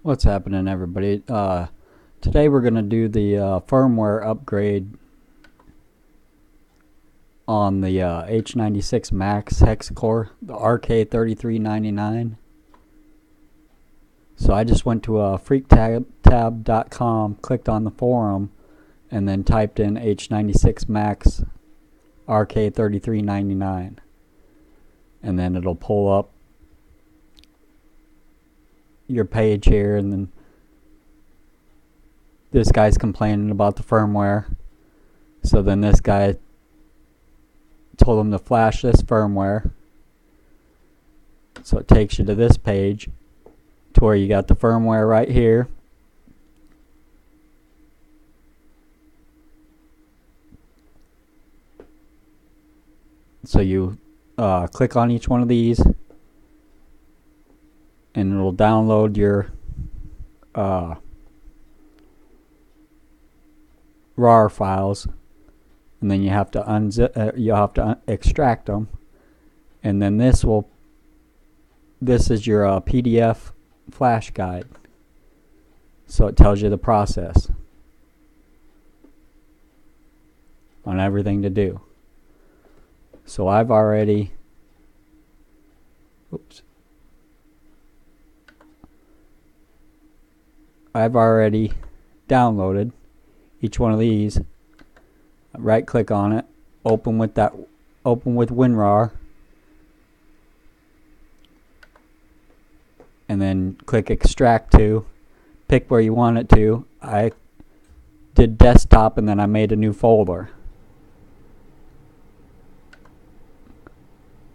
What's happening, everybody? Today we're going to do the firmware upgrade on the H96 Max Hexacore, the rk3399. So I just went to freaktab.com, clicked on the forum, and then typed in H96 Max rk3399, and then it'll pull up your page here, and then this guy's complaining about the firmware. So then this guy told him to flash this firmware. So it takes you to this page to where you got the firmware right here. So you click on each one of these, and it'll download your RAR files, and then you have to extract them, and then this is your PDF flash guide. So it tells you the process on everything to do. So I've already downloaded each one of these. Right click on it, open with WinRAR, and then click extract to, pick where you want it to. I did desktop, and then I made a new folder.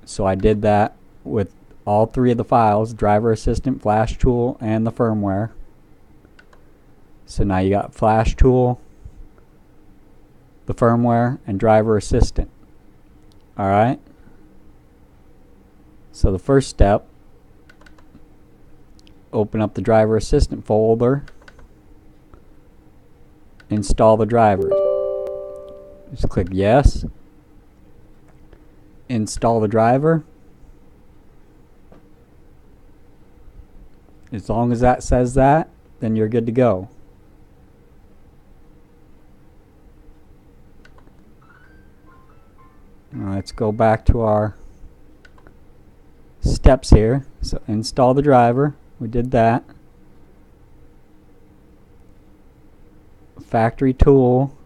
So I did that with all three of the files: driver assistant, flash tool, and the firmware. So now you got flash tool, the firmware, and driver assistant. Alright, so the first step, open up the driver assistant folder, install the drivers. Just click yes, install the driver. As long as that says that, then you're good to go. Let's go back to our steps here. So install the driver, we did that. Factory tool,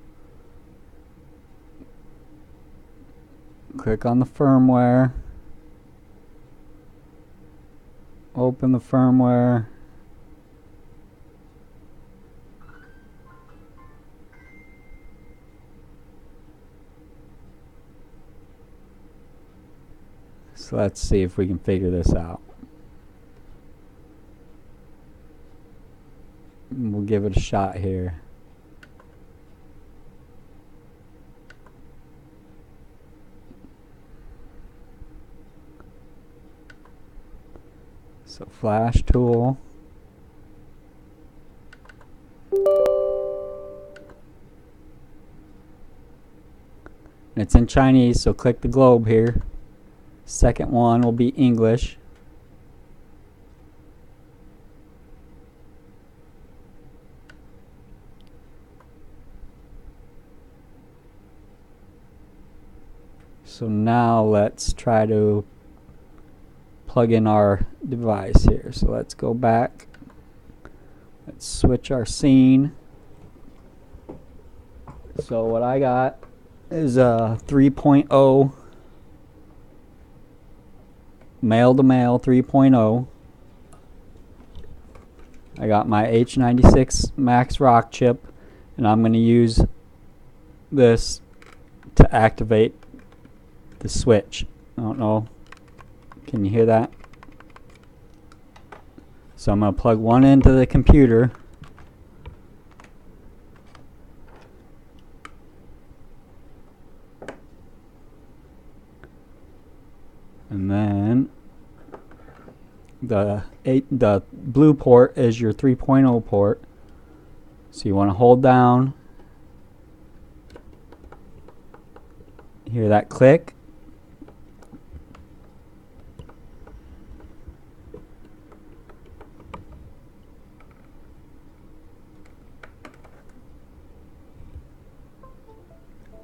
click on the firmware, open the firmware, so let's see if we can figure this out. We'll give it a shot here. So flash tool, and it's in Chinese, so click the globe here. Second one will be English. So now let's try to plug in our device here. So let's go back. Let's switch our scene. So what I got is a 3.0 male-to-male 3.0. I got my H96 Max rock chip, and I'm going to use this to activate the switch. I don't know, can you hear that? So I'm going to plug one into the computer, and then the blue port is your 3.0 port. So you want to hold down, hear that click,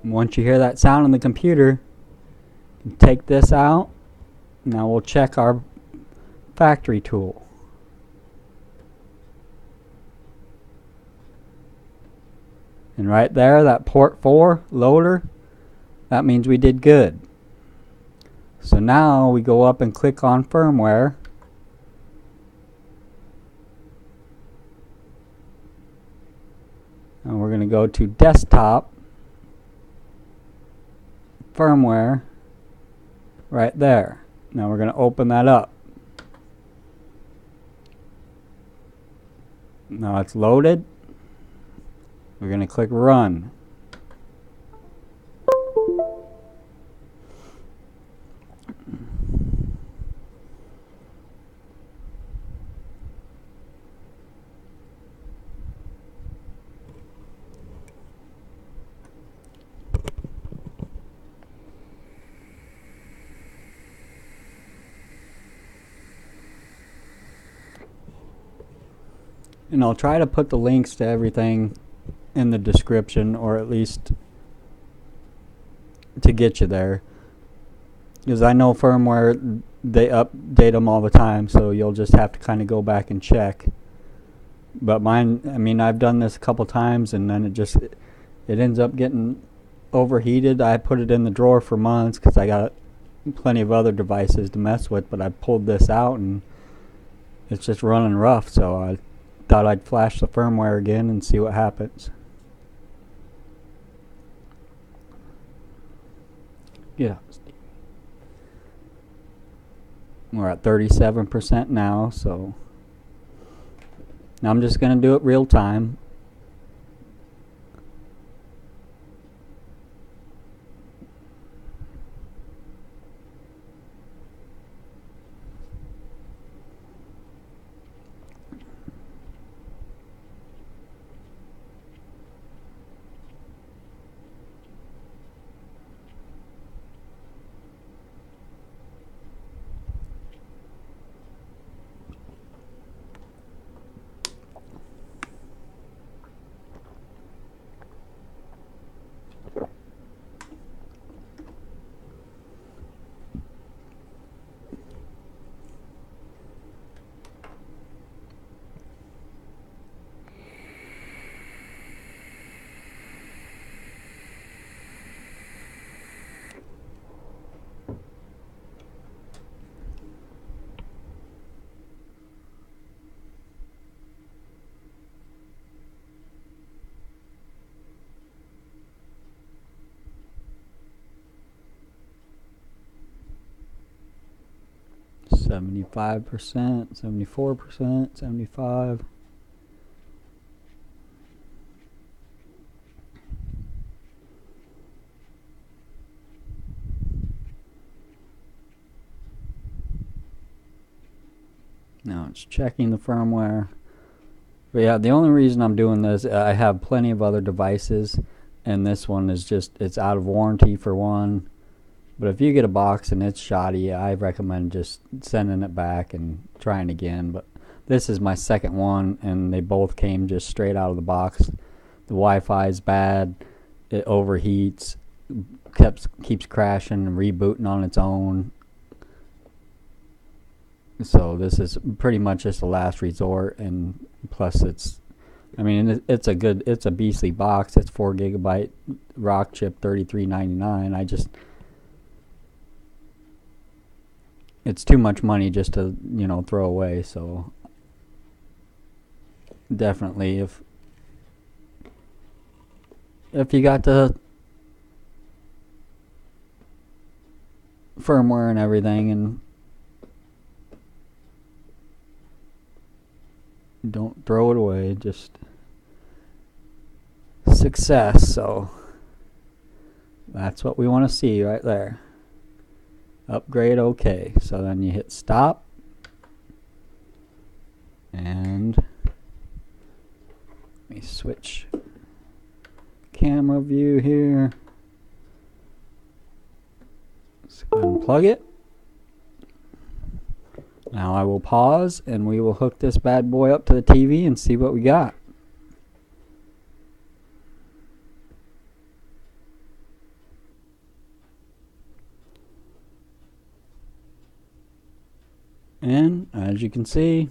And once you hear that sound on the computer, take this out. Now we'll check our factory tool. And right there, that port 4 loader, that means we did good. So now we go up and click on firmware. And we're going to go to desktop, firmware, right there. Now we're going to open that up. Now it's loaded. We're going to click run. And I'll try to put the links to everything in the description, or at least to get you there, because I know firmware, they update them all the time, so you'll just have to kind of go back and check. But mine, I mean, I've done this a couple times and then it ends up getting overheated. I put it in the drawer for months because I got plenty of other devices to mess with, but I pulled this out and it's just running rough, so I thought I'd flash the firmware again and see what happens. Yeah. We're at 37% now, so now I'm just going to do it real time. %, 74%, 75%. Now it's checking the firmware. But yeah, the only reason I'm doing this, I have plenty of other devices, and this one is just, it's out of warranty for one. But if you get a box and it's shoddy, I recommend just sending it back and trying again. But this is my second one, and they both came just straight out of the box. The Wi-Fi is bad. It overheats, keeps crashing and rebooting on its own. So this is pretty much just a last resort, and plus it's, I mean, it's a beastly box. It's 4 GB rock chip, $33.99. It's too much money just to, you know, throw away. So definitely, if you got the firmware and everything, and don't throw it away, just success. So that's what we want to see right there. Upgrade OK. So then you hit stop, and let me switch camera view here. Let's go ahead and plug it. Now I will pause, and we will hook this bad boy up to the TV and see what we got. As you can see,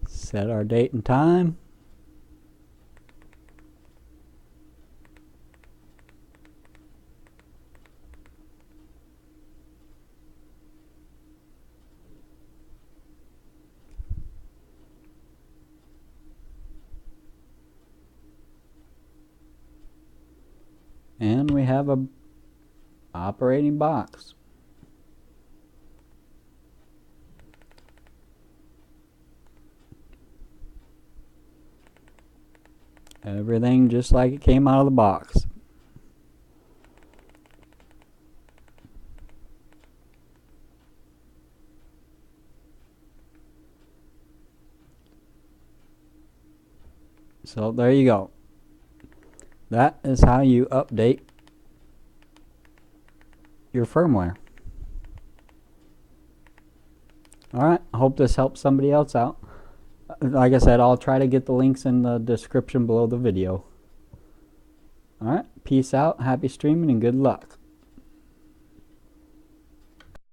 set our date and time. And we have a operating box. Everything just like it came out of the box. So there you go. That is how you update your firmware. Alright, I hope this helps somebody else out. Like I said, I'll try to get the links in the description below the video. Alright, peace out, happy streaming, and good luck.